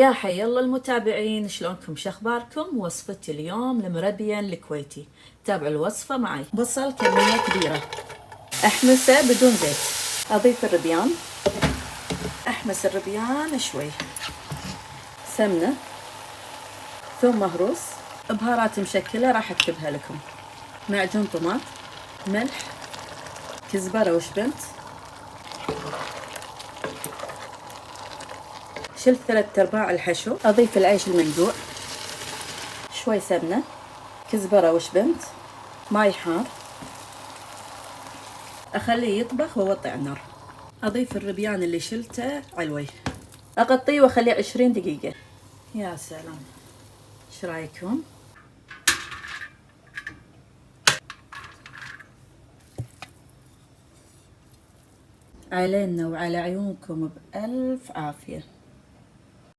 يا حي الله المتابعين، شلونكم؟ شخباركم؟ وصفتي اليوم المربيان الكويتي. تابعوا الوصفة معي. بصل كمية كبيرة، أحمسه بدون زيت. أضيف الربيان، أحمس الربيان شوي، سمنة، ثوم مهروس، بهارات مشكلة راح أكتبها لكم، معجون طماط، ملح، كزبرة وشبنت. شلت 3/4 الحشو. أضيف العيش المنقوع، شوي سمنة، كزبرة وشبنت، ماي حار، أخليه يطبخ وأوطي على النار. أضيف الربيان اللي شلته علوي، أغطيه وأخليه 20 دقيقة. يا سلام، ايش رايكم؟ علينا وعلى عيونكم بألف عافية.